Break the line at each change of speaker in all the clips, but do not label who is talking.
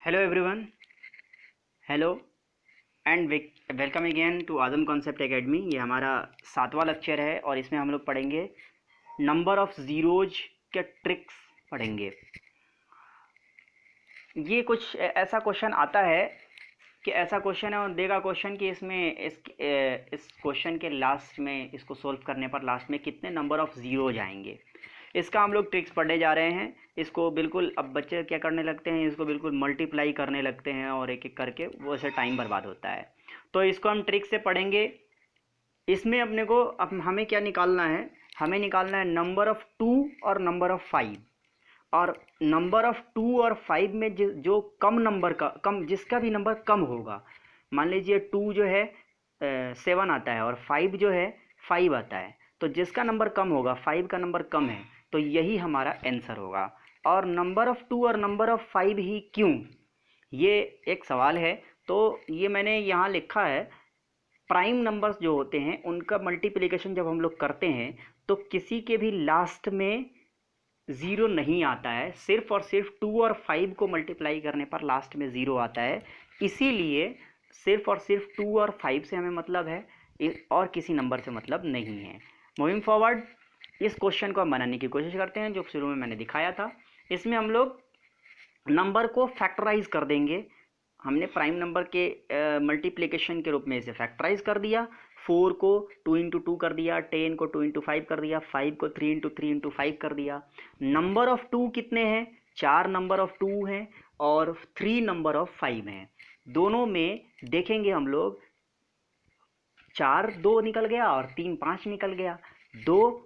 Hello everyone, hello and welcome again to Adam concept academy. ये हमारा 7वां lecture है और इसमें हम लोग पढ़ेंगे नंबर ऑफ़ ज़ीरोज के ट्रिक्स पढ़ेंगे। ये कुछ ऐसा क्वेश्चन आता है कि ऐसा क्वेश्चन है और देगा क्वेश्चन कि इसमें इस क्वेश्चन के लास्ट में इसको सोल्व करने पर लास्ट में कितने नंबर ऑफ़ ज़ीरोज आएंगे। इसका हम लोग ट्रिक्स पढ़ने जा रहे हैं। इसको बिल्कुल अब बच्चे क्या करने लगते हैं, इसको बिल्कुल मल्टीप्लाई करने लगते हैं और एक एक करके वो ऐसे टाइम बर्बाद होता है। तो इसको हम ट्रिक से पढ़ेंगे। इसमें अपने को अब हमें क्या निकालना है, हमें निकालना है नंबर ऑफ़ 2 और नंबर ऑफ़ 5। और नंबर ऑफ़ 2 और 5 में जो कम नंबर का कम जिसका भी नंबर कम होगा, मान लीजिए 2 जो है 7 आता है और 5 जो है 5 आता है, तो जिसका नंबर कम होगा 5 का नंबर कम है तो यही हमारा आंसर होगा। और नंबर ऑफ़ 2 और नंबर ऑफ़ 5 ही क्यों, ये एक सवाल है। तो ये मैंने यहाँ लिखा है, प्राइम नंबर्स जो होते हैं उनका मल्टीप्लिकेशन जब हम लोग करते हैं तो किसी के भी लास्ट में ज़ीरो नहीं आता है, सिर्फ और सिर्फ 2 और 5 को मल्टीप्लाई करने पर लास्ट में ज़ीरो आता है। इसीलिए सिर्फ और सिर्फ 2 और 5 से हमें मतलब है और किसी नंबर से मतलब नहीं है। मूविंग फॉरवर्ड, इस क्वेश्चन को हम बनाने की कोशिश करते हैं जो शुरू में मैंने दिखाया था। इसमें हम लोग नंबर को फैक्टराइज कर देंगे। हमने प्राइम नंबर के मल्टीप्लिकेशन के रूप में इसे फैक्टराइज कर दिया। 4 को 2 इंटू 2 कर दिया, 10 को 2 इंटू 5 कर दिया, 5 को 3 इंटू 3 इंटू 5 कर दिया। नंबर ऑफ़ 2 कितने हैं, 4 नंबर ऑफ़ 2 हैं और 3 नंबर ऑफ़ 5 हैं। दोनों में देखेंगे हम लोग, 4 2 निकल गया और 3 5 निकल गया। 2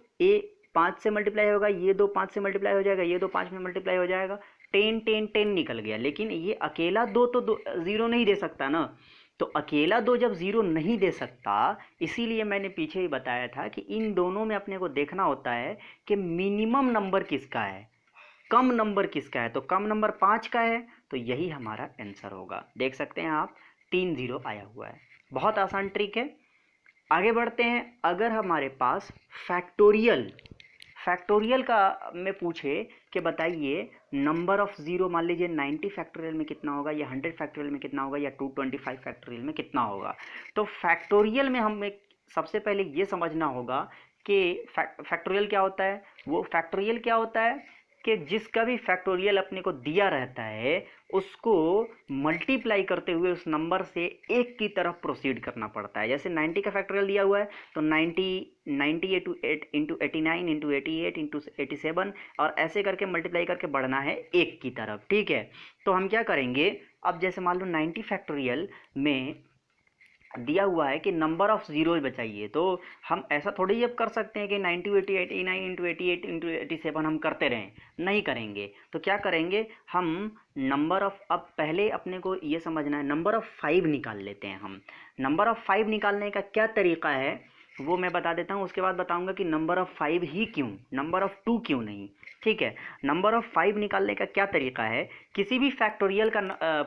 5 से मल्टीप्लाई होगा, ये 2 5 से मल्टीप्लाई हो जाएगा, ये 2 5 में मल्टीप्लाई हो जाएगा। 10 10 10 निकल गया। लेकिन ये अकेला 2 तो ज़ीरो नहीं दे सकता ना, तो अकेला 2 जब ज़ीरो नहीं दे सकता, इसीलिए मैंने पीछे ही बताया था कि इन दोनों में अपने को देखना होता है कि मिनिमम नंबर किसका है, कम नंबर किसका है। तो कम नंबर 5 का है तो यही हमारा आंसर होगा। देख सकते हैं आप, 3 ज़ीरो आया हुआ है। बहुत आसान ट्रिक है। आगे बढ़ते हैं। अगर हमारे पास फैक्टोरियल का में पूछे कि बताइए नंबर ऑफ़ ज़ीरो, मान लीजिए 90 फैक्टोरियल में कितना होगा, या 100 फैक्टोरियल में कितना होगा, या 225 फैक्टोरियल में कितना होगा। तो फैक्टोरियल में हमें सबसे पहले ये समझना होगा कि फैक्टोरियल क्या होता है। वो फैक्टोरियल क्या होता है कि जिसका भी फैक्टोरियल अपने को दिया रहता है उसको मल्टीप्लाई करते हुए उस नंबर से एक की तरफ प्रोसीड करना पड़ता है। जैसे 90 का फैक्टोरियल दिया हुआ है तो 90 इंटू 89 इंटू 88 इंटू 87 और ऐसे करके मल्टीप्लाई करके बढ़ना है एक की तरफ। ठीक है, तो हम क्या करेंगे, अब जैसे मान लो 90 फैक्टोरियल में दिया हुआ है कि नंबर ऑफ़ ज़ीरोज बचाइए, तो हम ऐसा थोड़ी ही अब कर सकते हैं कि 90 80 89 इंटू 88 इंटू 87 हम करते रहें, नहीं करेंगे। तो क्या करेंगे, हम नंबर ऑफ़, अब पहले अपने को ये समझना है, नंबर ऑफ़ 5 निकाल लेते हैं हम। नंबर ऑफ़ 5 निकालने का क्या तरीका है वो मैं बता देता हूँ, उसके बाद बताऊँगा कि नंबर ऑफ़ 5 ही क्यों, नंबर ऑफ़ 2 क्यों नहीं। ठीक है, नंबर ऑफ़ 5 निकालने का क्या तरीका है, किसी भी फैक्टोरियल का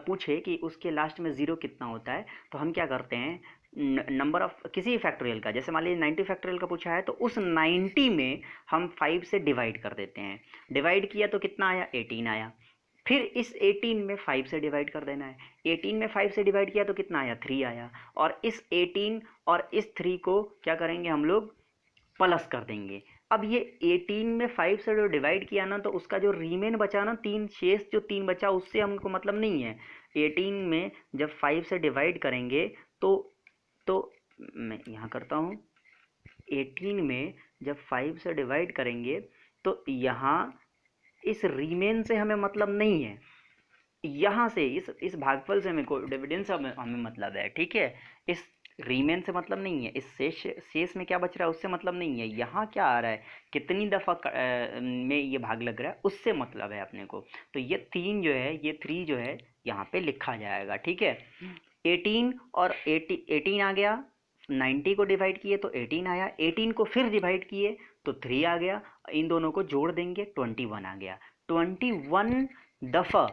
पूछे कि उसके लास्ट में ज़ीरो कितना होता है, तो हम क्या करते हैं, नंबर ऑफ़ किसी भी फैक्टोरियल का, जैसे मान लीजिए 90 फैक्टोरियल का पूछा है तो उस 90 में हम 5 से डिवाइड कर देते हैं। डिवाइड किया तो कितना आया, 18 आया। फिर इस 18 में 5 से डिवाइड कर देना है। 18 में 5 से डिवाइड किया तो कितना आया, 3 आया। और इस 18 और इस 3 को क्या करेंगे हम लोग, प्लस कर देंगे। अब ये 18 में 5 से जो डिवाइड किया ना, तो उसका जो रीमेन बचा ना, 3 शेष जो 3 बचा, उससे हमको मतलब नहीं है। 18 में जब 5 से डिवाइड करेंगे तो मैं यहाँ करता हूँ, 18 में जब 5 से डिवाइड करेंगे तो यहाँ इस रीमेन से हमें मतलब नहीं है, यहाँ से इस भागफल से हमें कोई डिविडेंड से हमें मतलब है। ठीक है, इस रीमेन से मतलब नहीं है, इस शेष में क्या बच रहा है उससे मतलब नहीं है। यहाँ क्या आ रहा है, कितनी दफ़ा में ये भाग लग रहा है, उससे मतलब है अपने को। तो ये 3 जो है, ये 3 जो है यहाँ पे लिखा जाएगा। ठीक है, 18 और 18 आ गया, 90 को डिवाइड किए तो 18 आया, 18 को फिर डिवाइड किए तो 3 आ गया, इन दोनों को जोड़ देंगे 21 आ गया। 21 दफ़ा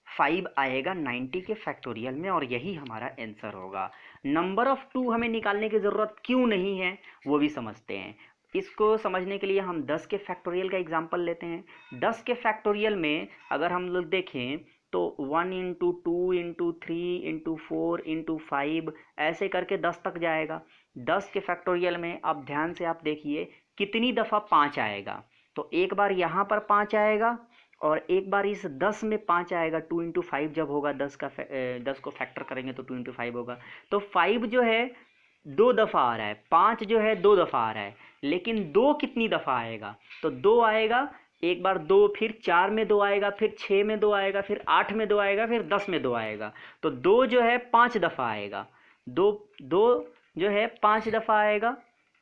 5 आएगा 90 के फैक्टोरियल में और यही हमारा आंसर होगा। नंबर ऑफ़ 2 हमें निकालने की ज़रूरत क्यों नहीं है वो भी समझते हैं। इसको समझने के लिए हम 10 के फैक्टोरियल का एग्जांपल लेते हैं। 10 के फैक्टोरियल में अगर हम लोग देखें तो 1 इंटू 2 इंटू 3 इंटू 4 इंटू 5 ऐसे करके 10 तक जाएगा। 10 के फैक्टोरियल में अब ध्यान से आप देखिए कितनी दफ़ा 5 आएगा। तो एक बार यहाँ पर 5 आएगा और एक बार इस 10 में 5 आएगा। 2 इंटू 5 जब होगा 10 को फैक्टर करेंगे तो 2 इंटू 5 होगा। तो 5 जो है 2 दफ़ा आ रहा है, 5 जो है 2 दफ़ा आ रहा है, लेकिन 2 कितनी दफ़ा आएगा? तो 2 आएगा, एक बार 2, फिर 4 में 2 आएगा, फिर 6 में 2 आएगा, फिर 8 में 2 आएगा, फिर 10 में 2 आएगा। तो 2 जो है 5 दफ़ा आएगा। 2 जो है 5 दफ़ा आएगा,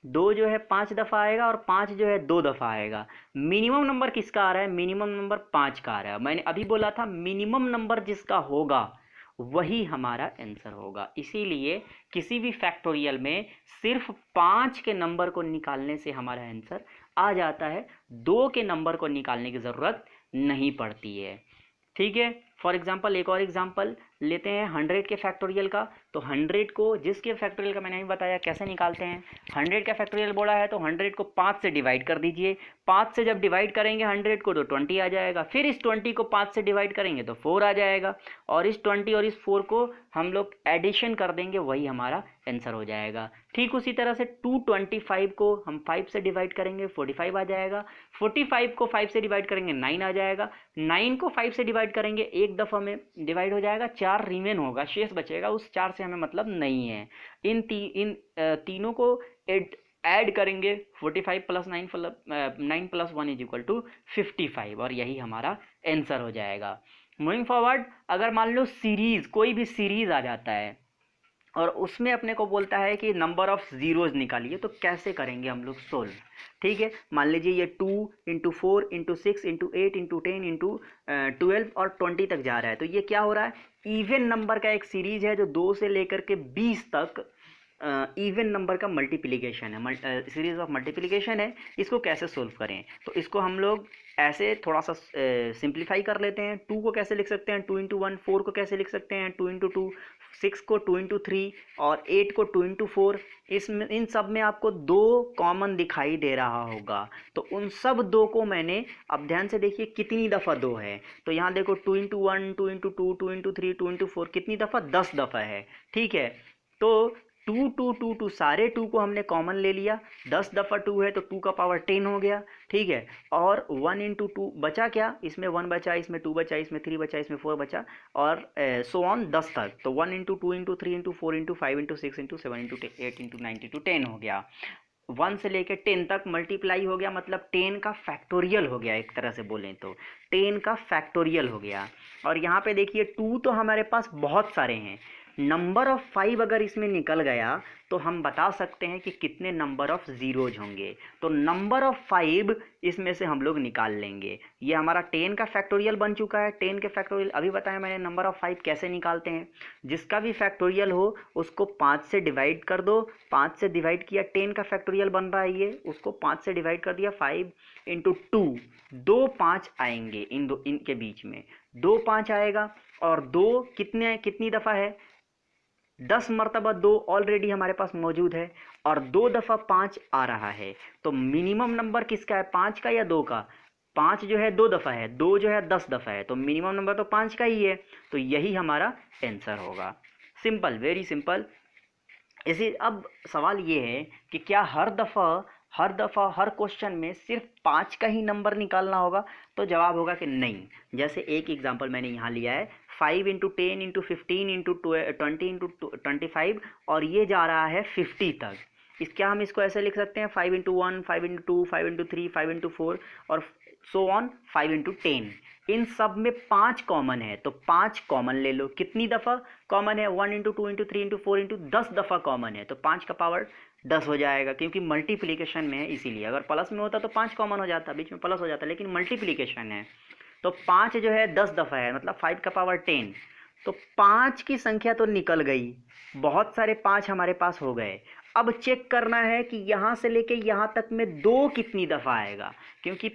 2 जो है 5 दफ़ा आएगा और 5 जो है 2 दफ़ा आएगा। मिनिमम नंबर किसका आ रहा है? मिनिमम नंबर 5 का आ रहा है। मैंने अभी बोला था मिनिमम नंबर जिसका होगा वही हमारा आंसर होगा। इसीलिए किसी भी फैक्टोरियल में सिर्फ 5 के नंबर को निकालने से हमारा आंसर आ जाता है, 2 के नंबर को निकालने की ज़रूरत नहीं पड़ती है। ठीक है, फॉर एग्जांपल एक और एग्जांपल लेते हैं 100 के फैक्टोरियल का। तो 100 को, जिसके फैक्टोरियल का मैंने अभी बताया कैसे निकालते हैं। 100 का फैक्टोरियल बोला है तो 100 को 5 से डिवाइड कर दीजिए। 5 से जब डिवाइड करेंगे 100 को तो 20 आ जाएगा। फिर इस 20 को 5 से डिवाइड करेंगे तो 4 आ जाएगा, और इस 20 और इस 4 को हम लोग एडिशन कर देंगे, वही हमारा आंसर हो जाएगा। ठीक उसी तरह से 225 को हम 5 से डिवाइड करेंगे 45 आ जाएगा। 45 को 5 से डिवाइड करेंगे 9 आ जाएगा। 9 को 5 से डिवाइड करेंगे एक दफ़ा में डिवाइड हो जाएगा, 4 रिमेन होगा, शेष बचेगा, उस 4 से हमें मतलब नहीं है। इन तीनों को ऐड करेंगे, 45 plus 9 plus 1 is equal to 55, और यही हमारा आंसर हो जाएगा। मूविंग फॉरवर्ड, अगर मान लो सीरीज, कोई भी सीरीज आ जाता है और उसमें अपने को बोलता है कि नंबर ऑफ ज़ीरोज़ निकालिए, तो कैसे करेंगे हम लोग सोल्व? ठीक है, मान लीजिए ये 2 into 4 into 6 into 8 into 10 into 12 और 20 तक जा रहा है। तो ये क्या हो रहा है? इवन नंबर का एक सीरीज है जो 2 से लेकर के 20 तक इवन नंबर का मल्टीप्लिकेशन है, सीरीज ऑफ मल्टीप्लिकेशन है। इसको कैसे सोल्व करें? तो इसको हम लोग ऐसे थोड़ा सा सिंप्लीफाई कर लेते हैं। 2 को कैसे लिख सकते हैं? 2 इंटू 1। 4 को कैसे लिख सकते हैं? 2 इंटू 2। 6 को 2 इंटू 3 और 8 को 2 इंटू 4। इन सब में आपको 2 कॉमन दिखाई दे रहा होगा, तो उन सब 2 को मैंने, अब ध्यान से देखिए कितनी दफ़ा 2 है। तो यहाँ देखो 2 इंटू 1, 2 इंटू 2, 2 इंटू 3, 2 इंटू 4, कितनी दफ़ा? 10 दफ़ा है। ठीक है, तो 2 2 2 2 सारे 2 को हमने कॉमन ले लिया। 10 दफ़ा 2 है तो 2 का पावर 10 हो गया। ठीक है, और 1 इंटू 2 बचा क्या? इसमें 1 बचा, इसमें 2 बचा, इसमें 3 बचा, इसमें 4 बचा, और सो ऑन 10 तक। तो 1 into 2 into 3 into 4 into 5 into 6 into 7 into 8 into 9 into 10 हो गया। 1 से लेकर 10 तक मल्टीप्लाई हो गया, मतलब 10 का फैक्टोरियल हो गया। एक तरह से बोलें तो 10 का फैक्टोरियल हो गया। और यहाँ पे देखिए 2 तो हमारे पास बहुत सारे हैं, नंबर ऑफ 5 अगर इसमें निकल गया तो हम बता सकते हैं कि कितने नंबर ऑफ ज़ीरोज होंगे। तो नंबर ऑफ 5 इसमें से हम लोग निकाल लेंगे। ये हमारा 10 का फैक्टोरियल बन चुका है। 10 के फैक्टोरियल अभी बताया मैंने, नंबर ऑफ 5 कैसे निकालते हैं। जिसका भी फैक्टोरियल हो उसको 5 से डिवाइड कर दो। 5 से डिवाइड किया, 10 का फैक्टोरियल बन रहा है ये, उसको 5 से डिवाइड कर दिया। 5 इंटू 2, 2 5 आएंगे इनके बीच में, 2 5 आएगा। और 2 कितनी दफ़ा है? 10 मरतबा 2 ऑलरेडी हमारे पास मौजूद है, और 2 दफ़ा 5 आ रहा है। तो मिनिमम नंबर किसका है? 5 का या 2 का? 5 जो है 2 दफ़ा है, 2 जो है 10 दफ़ा है, तो मिनिमम नंबर तो 5 का ही है। तो यही हमारा आंसर होगा। Simple, very simple. अब सवाल ये है कि क्या हर दफ़ा हर क्वेश्चन में सिर्फ 5 का ही नंबर निकालना होगा? तो जवाब होगा कि नहीं। जैसे एक एग्जांपल मैंने यहाँ लिया है, 5 इंटू 10 इंटू 15 इंटू 20 इंटू 25, और ये जा रहा है 50 तक। क्या हम इसको ऐसे लिख सकते हैं? 5 इंटू 1, 5 इंटू 2, 5 इंटू 3, 5 इंटू 4 और सो ऑन 5 इंटू 10। इन सब में 5 कॉमन है, तो 5 कॉमन ले लो। कितनी दफ़ा कॉमन है? 1 इंटू 2 इंटू 3 इंटू 4 इंटू 10 दफ़ा कॉमन है, तो 5 का पावर 10 हो जाएगा, क्योंकि मल्टीप्लिकेशन में है इसीलिए। अगर प्लस में होता तो 5 कॉमन हो जाता, बीच में प्लस हो जाता, लेकिन मल्टीप्लिकेशन है तो 5 जो है 10 दफ़ा है, मतलब 5 का पावर 10। तो 5 की संख्या तो निकल गई, बहुत सारे 5 हमारे पास हो गए। अब चेक करना है कि यहाँ से लेके यहाँ तक में 2 कितनी दफ़ा आएगा, क्योंकि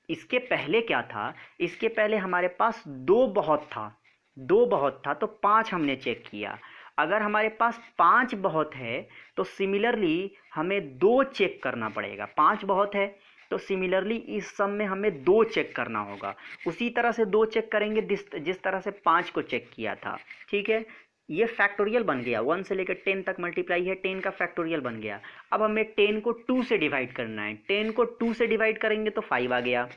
इसके पहले क्या था? इसके पहले हमारे पास 2 बहुत था, तो 5 हमने चेक किया। अगर हमारे पास 5 बहुत है तो सिमिलरली हमें 2 चेक करना पड़ेगा। 5 बहुत है तो सिमिलरली इस सम में हमें 2 चेक करना होगा, उसी तरह से 2 चेक करेंगे जिस तरह से 5 को चेक किया था। ठीक है, ये फैक्टोरियल बन गया, 1 से लेकर 10 तक मल्टीप्लाई है, 10 का फैक्टोरियल बन गया। अब हमें 10 को 2 से डिवाइड करना है, 10 को 2 से डिवाइड करेंगे तो 5 आ गया,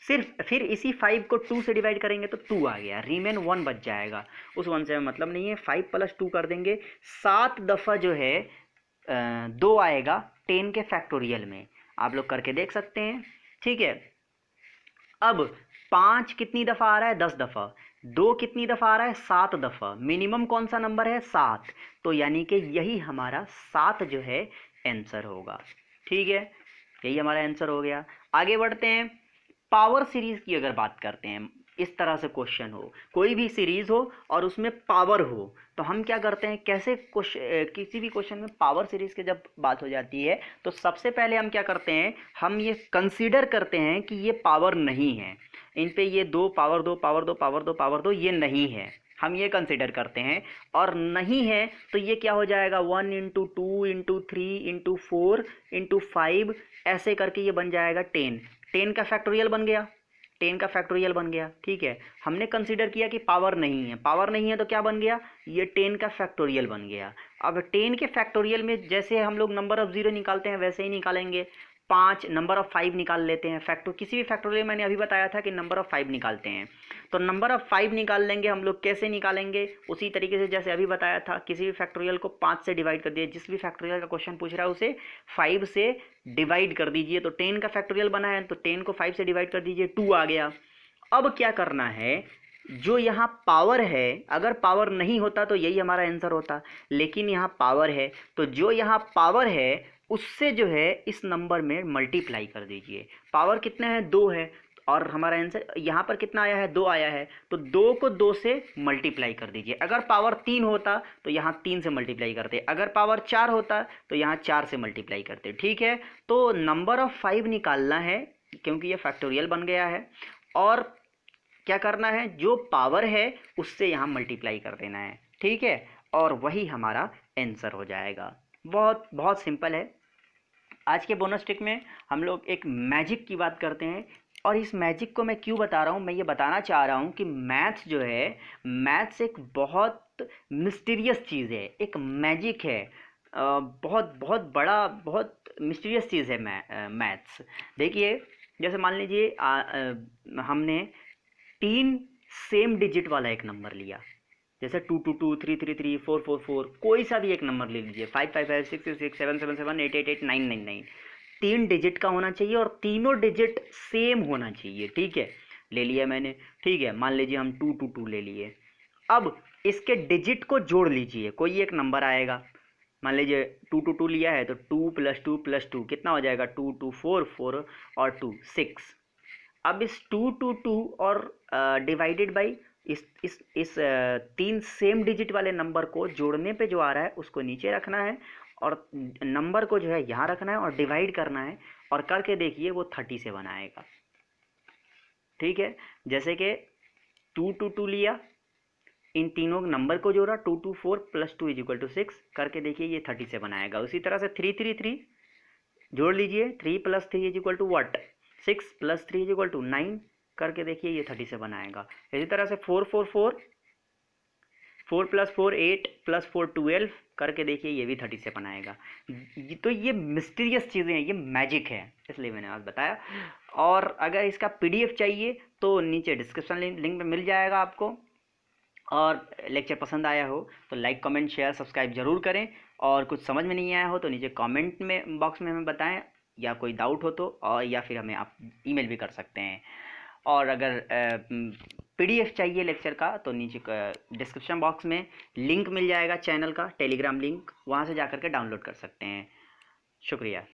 सिर्फ फिर इसी 5 को 2 से डिवाइड करेंगे तो 2 आ गया, रिमेन 1 बच जाएगा। उस 1 से मतलब नहीं है, 5 + 2 कर देंगे, 7 दफ़ा जो है 2 आएगा 10 के फैक्टोरियल में, आप लोग करके देख सकते हैं। ठीक है, अब 5 कितनी दफ़ा आ रहा है, 10 दफ़ा, 2 कितनी दफ़ा आ रहा है, 7 दफ़ा, मिनिमम कौन सा नंबर है, 7, तो यानी कि यही हमारा 7 जो है आंसर होगा। ठीक है, यही हमारा आंसर हो गया। आगे बढ़ते हैं, पावर सीरीज़ की अगर बात करते हैं, इस तरह से क्वेश्चन हो, कोई भी सीरीज़ हो और उसमें पावर हो, तो हम क्या करते हैं, कैसे किसी भी क्वेश्चन में पावर सीरीज़ की जब बात हो जाती है तो सबसे पहले हम क्या करते हैं, हम ये कंसीडर करते हैं कि ये पावर नहीं है, इन पे ये 2 पावर 2 पावर 2 पावर 2 पावर 2 ये नहीं है, हम ये कंसिडर करते हैं, और नहीं है तो ये क्या हो जाएगा, 1 × 2 × 3 × 4 × 5 ऐसे करके ये बन जाएगा 10, 10 का फैक्टोरियल बन गया, 10 का फैक्टोरियल बन गया। ठीक है, हमने कंसीडर किया कि पावर नहीं है, पावर नहीं है तो क्या बन गया, ये 10 का फैक्टोरियल बन गया। अब 10 के फैक्टोरियल में जैसे हम लोग नंबर ऑफ ज़ीरो निकालते हैं वैसे ही निकालेंगे, 5 नंबर ऑफ 5 निकाल लेते हैं, किसी भी फैक्टोरियल मैंने अभी बताया था कि नंबर ऑफ 5 निकालते हैं, तो नंबर ऑफ 5 निकाल लेंगे हम लोग, कैसे निकालेंगे, उसी तरीके से जैसे अभी बताया था, किसी भी फैक्टोरियल को 5 से डिवाइड कर दिए, जिस भी फैक्टोरियल का क्वेश्चन पूछ रहा है उसे 5 से डिवाइड कर दीजिए, तो 10 का फैक्टोरियल बना है तो 10 को 5 से डिवाइड कर दीजिए, 2 आ गया। अब क्या करना है, जो यहाँ पावर है, अगर पावर नहीं होता तो यही हमारा आंसर होता, लेकिन यहाँ पावर है, तो जो यहाँ पावर है उससे जो है इस नंबर में मल्टीप्लाई कर दीजिए। पावर कितने हैं, 2 है, और हमारा आंसर यहाँ पर कितना आया है, 2 आया है, तो 2 को 2 से मल्टीप्लाई कर दीजिए। अगर पावर 3 होता तो यहाँ 3 से मल्टीप्लाई करते, अगर पावर 4 होता तो यहाँ 4 से मल्टीप्लाई करते। ठीक है, तो नंबर ऑफ 5 निकालना है क्योंकि ये फैक्टोरियल बन गया है, और क्या करना है, जो पावर है उससे यहाँ मल्टीप्लाई कर देना है। ठीक है, और वही हमारा आंसर हो जाएगा। बहुत बहुत सिंपल है। आज के बोनस ट्रिक में हम लोग एक मैजिक की बात करते हैं, और इस मैजिक को मैं क्यों बता रहा हूँ, मैं ये बताना चाह रहा हूँ कि मैथ्स जो है, मैथ्स एक बहुत मिस्टीरियस चीज़ है, एक मैजिक है, बहुत बहुत बड़ा, बहुत मिस्टीरियस चीज़ है मैथ्स। देखिए, जैसे मान लीजिए हमने 3 सेम डिजिट वाला एक नंबर लिया, जैसे 2 2 2 3 3 3 4 4 4, कोई सा भी एक नंबर ले लीजिए, 5 5 5 6 6 6 7 7 7 8 8 8 9 9 9, 3 डिजिट का होना चाहिए और तीनों डिजिट सेम होना चाहिए। ठीक है, ले लिया मैंने। ठीक है, मान लीजिए हम 2 2 2 ले लिए, अब इसके डिजिट को जोड़ लीजिए, कोई एक नंबर आएगा, मान लीजिए 2 2 2 लिया है तो 2 + 2 + 2 कितना हो जाएगा, 2 2 4 4 और 2 6। अब इस 2 2 2 और डिवाइडेड बाई इस 3 सेम डिजिट वाले नंबर को जोड़ने पे जो आ रहा है उसको नीचे रखना है, और नंबर को जो है यहाँ रखना है और डिवाइड करना है, और करके देखिए वो 37 आएगा। ठीक है, जैसे कि 2 2 2 लिया, इन तीनों नंबर को जोड़ा, 2 2 4 + 2 = 6, करके देखिए ये 37 आएगा। उसी तरह से 3 3 3 जोड़ लीजिए, 3 + 3 = व्हाट, 6 + 3 = 9, करके देखिए ये 37 आएगा। इसी तरह से 4 4 4 4 + 4 8 + 4 12, करके देखिए ये भी 37 आएगा। तो ये मिस्टीरियस चीज़ें हैं, ये मैजिक है, इसलिए मैंने आज बताया। और अगर इसका PDF चाहिए तो नीचे डिस्क्रिप्शन लिंक में मिल जाएगा आपको। और लेक्चर पसंद आया हो तो लाइक कमेंट शेयर सब्सक्राइब ज़रूर करें, और कुछ समझ में नहीं आया हो तो नीचे कमेंट में बॉक्स में हमें बताएं, या कोई डाउट हो तो, और या फिर हमें आप ईमेल भी कर सकते हैं। और अगर PDF चाहिए लेक्चर का तो नीचे डिस्क्रिप्शन बॉक्स में लिंक मिल जाएगा चैनल का, टेलीग्राम लिंक, वहाँ से जा कर के डाउनलोड कर सकते हैं। शुक्रिया।